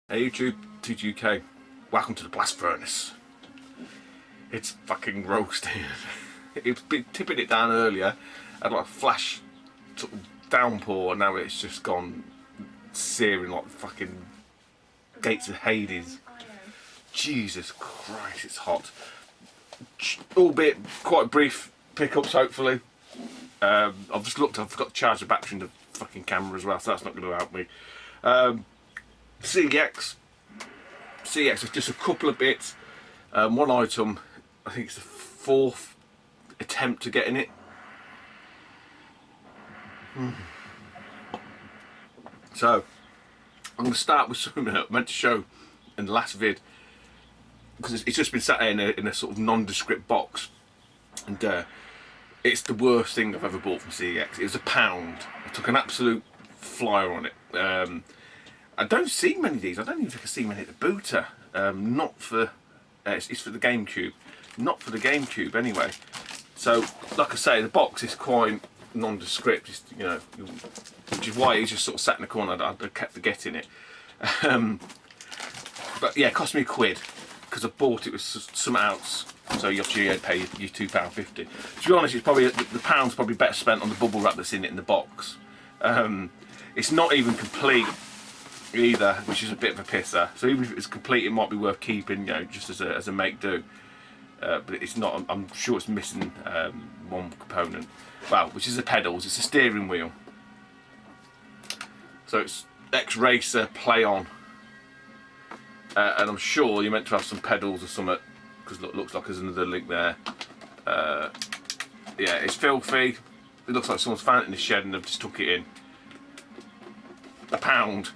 Hey YouTube, TGK, welcome to the blast furnace. It's fucking roasting. It's been tipping it down earlier, had like a flash sort of downpour, and now it's just gone searing like fucking gates of Hades. Jesus Christ, it's hot. Albeit quite brief pickups, hopefully. I've just looked, I've forgot to charge the battery in the fucking camera as well, so that's not going to help me. CX is just a couple of bits. One item, I think it's the fourth attempt to getting it. So I'm going to start with something I meant to show in the last vid, because it's just been sat there in a sort of nondescript box, and it's the worst thing I've ever bought from CX. It was £1. I took an absolute flyer on it. I don't see many of these. I don't even think I see many at the booter. Not for it's for the GameCube, not for the GameCube anyway. So, like I say, the box is quite nondescript. It's, you know, which is why it's just sort of sat in the corner. I kept forgetting it. But yeah, it cost me £1 because I bought it with something else. So you actually had to pay your £2.50. To be honest, it's probably the pound's probably better spent on the bubble wrap that's in it in the box. It's not even complete either, which is a bit of a pisser. So even if it's complete, it might be worth keeping, you know, just as a make do. But it's not. I'm sure it's missing one component. Well, which is the pedals. It's a steering wheel. So it's X-Racer Play On, and I'm sure you're meant to have some pedals or something, because it looks like there's another link there. Yeah, it's filthy. It looks like someone's found it in the shed and they've just took it in. £1.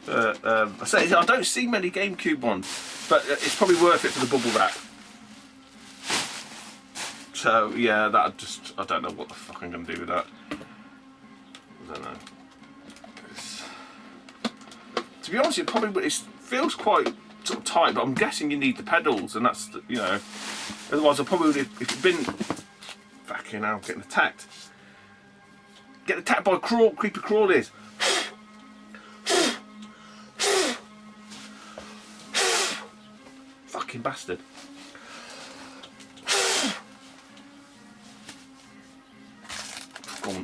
I don't see many GameCube ones, but it's probably worth it for the bubble wrap. So yeah, I don't know what the fuck I'm going to do with that. I don't know. To be honest, it feels quite sort of tight, but I'm guessing you need the pedals, and that's the, you know. Otherwise, I probably would if it'd been fucking hell, getting attacked. Get attacked by creepy crawlies. Fucking bastard.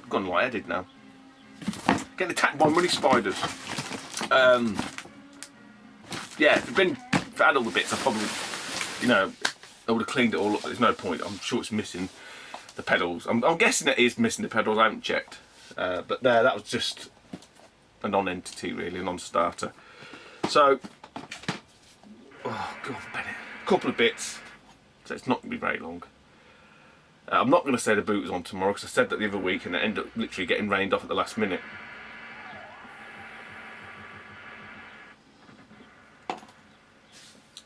Gone lightheaded now. Getting attacked by money spiders. Yeah, if it had all the bits, I probably, you know, I would have cleaned it all up. There's no point. I'm sure it's missing the pedals. I'm guessing it is missing the pedals. I haven't checked. But there, that was just a non-entity, really, a non-starter. So, oh god, Bennett, a couple of bits. So it's not going to be very long. I'm not going to say the boot is on tomorrow, because I said that the other week and it ended up literally getting rained off at the last minute.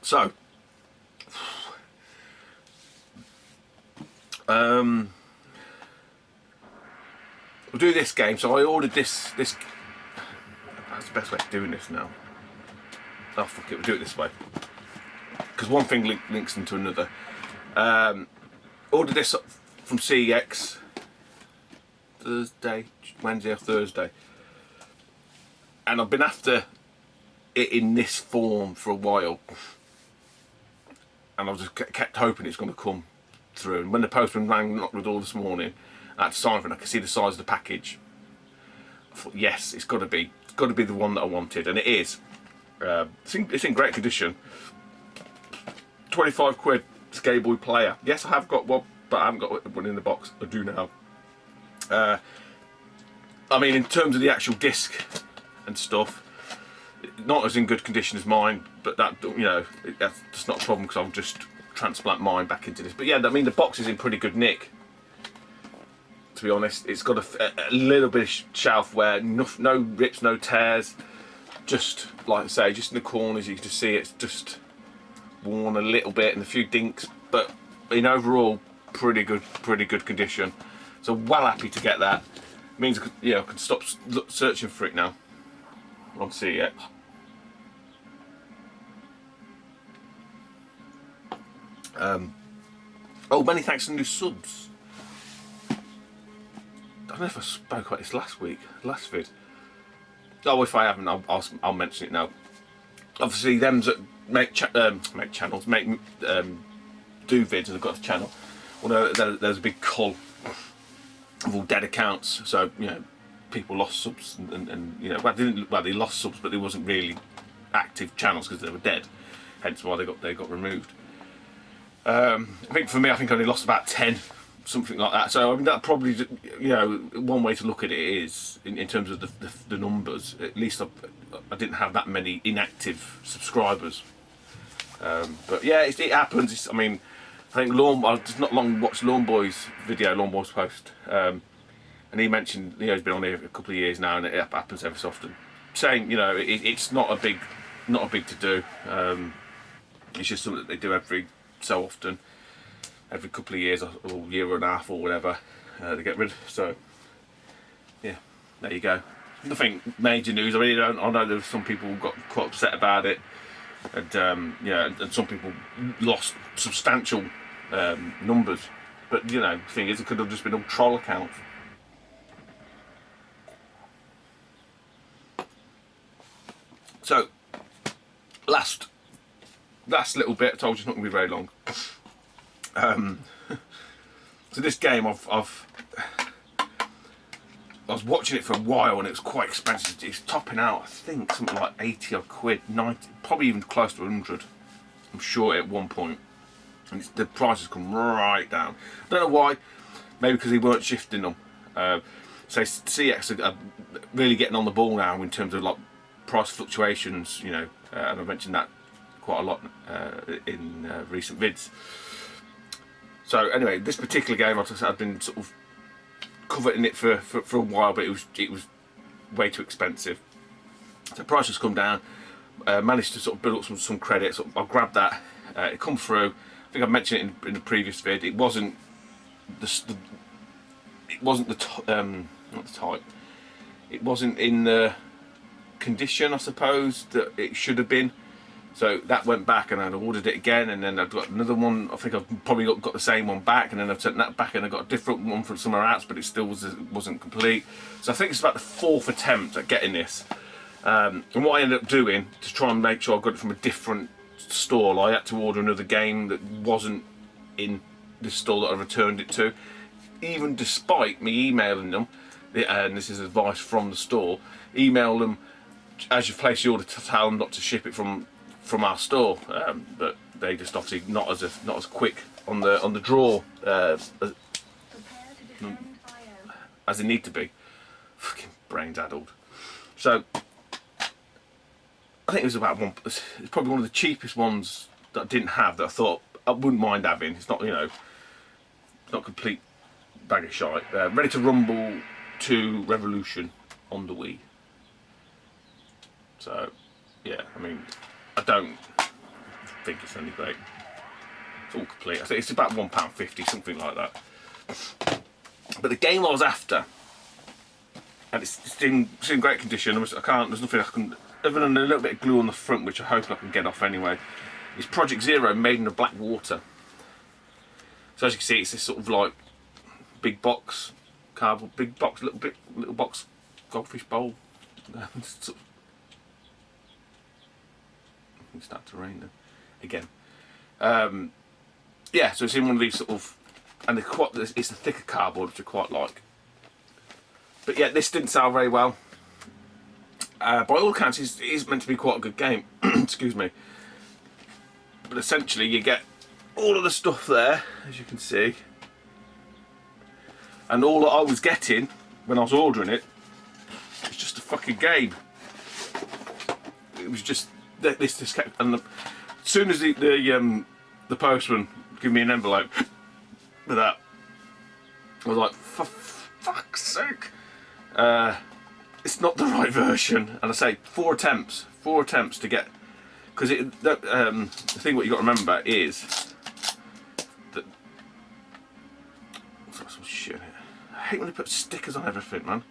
So, we'll do this game. So I ordered this. That's the best way of doing this now. Oh fuck it, we'll do it this way, because one thing links into another. Ordered this from CEX Wednesday or Thursday, and I've been after it in this form for a while, and I just kept hoping it's going to come through. And when the postman knocked the door this morning, I had to sign for it. I could see the size of the package. I thought, yes, it's got to be the one that I wanted, and it is. It's in great condition. £25, it's a Game Boy player. Yes, I have got one, but I haven't got one in the box. I do now. I mean, in terms of the actual disc and stuff, not as in good condition as mine, but that, you know, that's not a problem, because I'll just transplant mine back into this. But yeah, I mean, the box is in pretty good nick, to be honest. It's got a little bit of shelf wear, no rips, no tears. Just like I say, just in the corners, you can just see it's just worn a little bit and a few dinks, but in overall pretty good condition. So well happy to get that. It means I can stop searching for it now on CEX. Oh, many thanks to new subs. I don't know if I spoke about this last vid. Oh, if I haven't, I'll mention it now. Obviously, them that make channels, do vids, and have got a channel. Well, there's a big cull of all dead accounts. So you know, people lost subs, and you know, they lost subs, but they wasn't really active channels because they were dead. Hence why they got removed. I think for me, I only lost about 10, something like that. So I mean, that probably, you know, one way to look at it is in terms of the numbers. At least I didn't have that many inactive subscribers. But yeah, it happens. I mean, I think I just not long watched Lawnboy's video, Lawnboy's post, and he mentioned, you know, he's been on here a couple of years now, and it happens every so often. Saying, you know, it's not a big to do. It's just something that they do every so often, every couple of years or year and a half or whatever, they get rid. So yeah, there you go. Nothing major news. I really don't. I know there's some people who got quite upset about it, and yeah, and some people lost substantial numbers. But you know, the thing is, it could have just been all troll accounts. So last little bit, I told you it's not going to be very long. So this game, I was watching it for a while, and it was quite expensive. It's topping out, I think, something like 80 odd quid, 90, probably even close to 100. I'm sure at one point, and the price has come right down. I don't know why. Maybe because they weren't shifting them. So CX are really getting on the ball now in terms of like price fluctuations, you know, and I mentioned that quite a lot in recent vids. So anyway, this particular game, I've been sort of coveting it for a while, but it was way too expensive. So the price has come down. Managed to sort of build up some credit. So I grabbed that. It come through. I think I mentioned it in the previous vid. It wasn't not the type. It wasn't in the condition, I suppose, that it should have been. So that went back, and I ordered it again, and then I've got another one. I think I've probably got the same one back, and then I've sent that back, and I got a different one from somewhere else, but it still wasn't complete. So I think it's about the 4th attempt at getting this. And what I ended up doing to try and make sure I got it from a different store, I had to order another game that wasn't in the store that I returned it to, even despite me emailing them. And this is advice from the store: email them as you place the order to tell them not to ship it from our store, but they just obviously not as quick on the draw as they need to be. Fucking brains addled. So I think it was about one. It's probably one of the cheapest ones that I didn't have that I thought I wouldn't mind having. It's not, you know, it's not a complete bag of shite. Ready to Rumble 2 Revolution on the Wii. So yeah, I mean, I don't think it's any great. It's all complete. I think it's about £1.50, something like that. But the game I was after, and it's in great condition. There's nothing I can, other than a little bit of glue on the front, which I hope I can get off anyway. It's Project Zero, made in the black water. So as you can see, it's this sort of like big box, cardboard, big box, little box goldfish bowl. Start to rain then again. Yeah, so it's in one of these sort of, and it's the thicker cardboard, which I quite like. But yeah, this didn't sell very well. By all accounts, it is meant to be quite a good game. Excuse me. But essentially, you get all of the stuff there, as you can see, and all that I was getting when I was ordering it was just a fucking game. It was just this kept, and as soon as the postman gave me an envelope with that, I was like, for fuck's sake, it's not the right version. And I say 4 attempts to get, because the thing what you got to remember is that some shit. I hate when they put stickers on everything, man.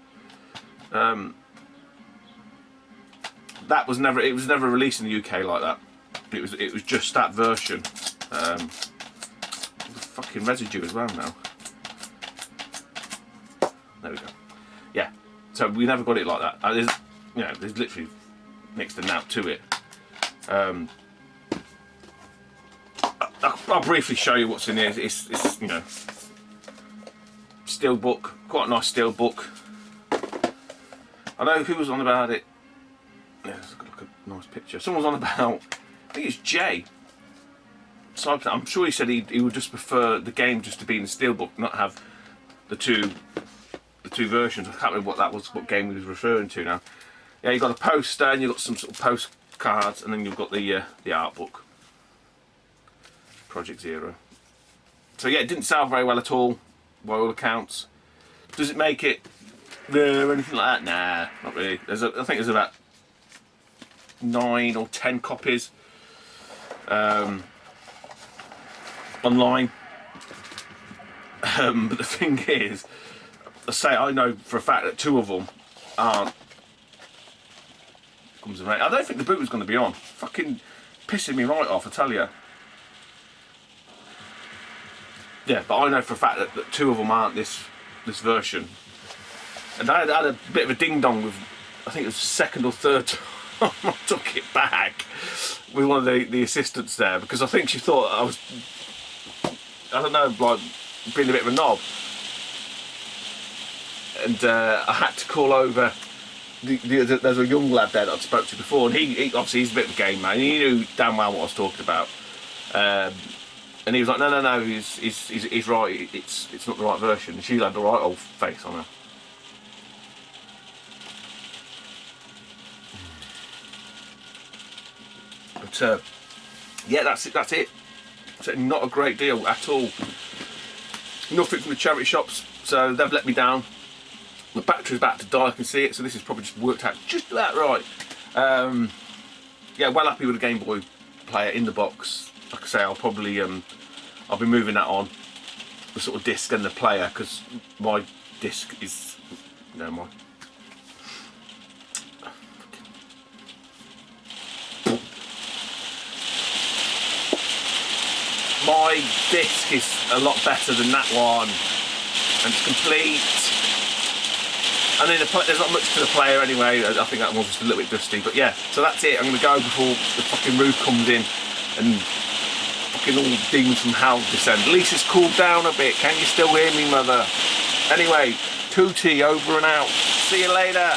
It was never released in the UK like that. It was just that version. The fucking residue as well now. There we go. Yeah. So we never got it like that. you know, there's literally next to nothing to it. I'll briefly show you what's in here. It's you know, steel book, quite a nice steel book. I know who was on about it. Yeah, it's got like a nice picture. Someone was on about, I think it's Jay. So I'm sure he said he would just prefer the game just to be in the steelbook, not have the two versions. I can't remember what that was, what game he was referring to now. Yeah, you've got a poster and you've got some sort of postcards, and then you've got the art book, Project Zero. So yeah, it didn't sell very well at all, by all accounts. Does it make it or anything like that? Nah, not really. I think there's about 9 or 10 copies online. But the thing is, I know for a fact that 2 of them aren't. I don't think the boot was going to be on. Fucking pissing me right off, I tell you. Yeah, but I know for a fact that 2 of them aren't this version. And I had a bit of a ding dong with, I think it was the second or third time I took it back with one of the assistants there, because I think she thought I was, I don't know, like being a bit of a knob. And I had to call over. There's a young lad there that I spoke to before, and he obviously he's a bit of a game man. He knew damn well what I was talking about. And he was like, no, he's right. It's not the right version. And she had the right old face on her. But yeah, that's it. So not a great deal at all. Nothing from the charity shops, so they've let me down. The battery's about to die, I can see it, so this has probably just worked out just about right. Yeah, well happy with the Game Boy player in the box. Like I say, I'll probably I'll be moving that on, the sort of disc and the player, because my disc is, you know, my disc is a lot better than that one, and it's complete. And then there's not much to the player anyway. I think that one's just a little bit dusty, but yeah. So that's it. I'm going to go before the fucking roof comes in and fucking all the demons from hell descend. At least it's cooled down a bit. Can you still hear me, mother? Anyway, Tootie over and out. See you later.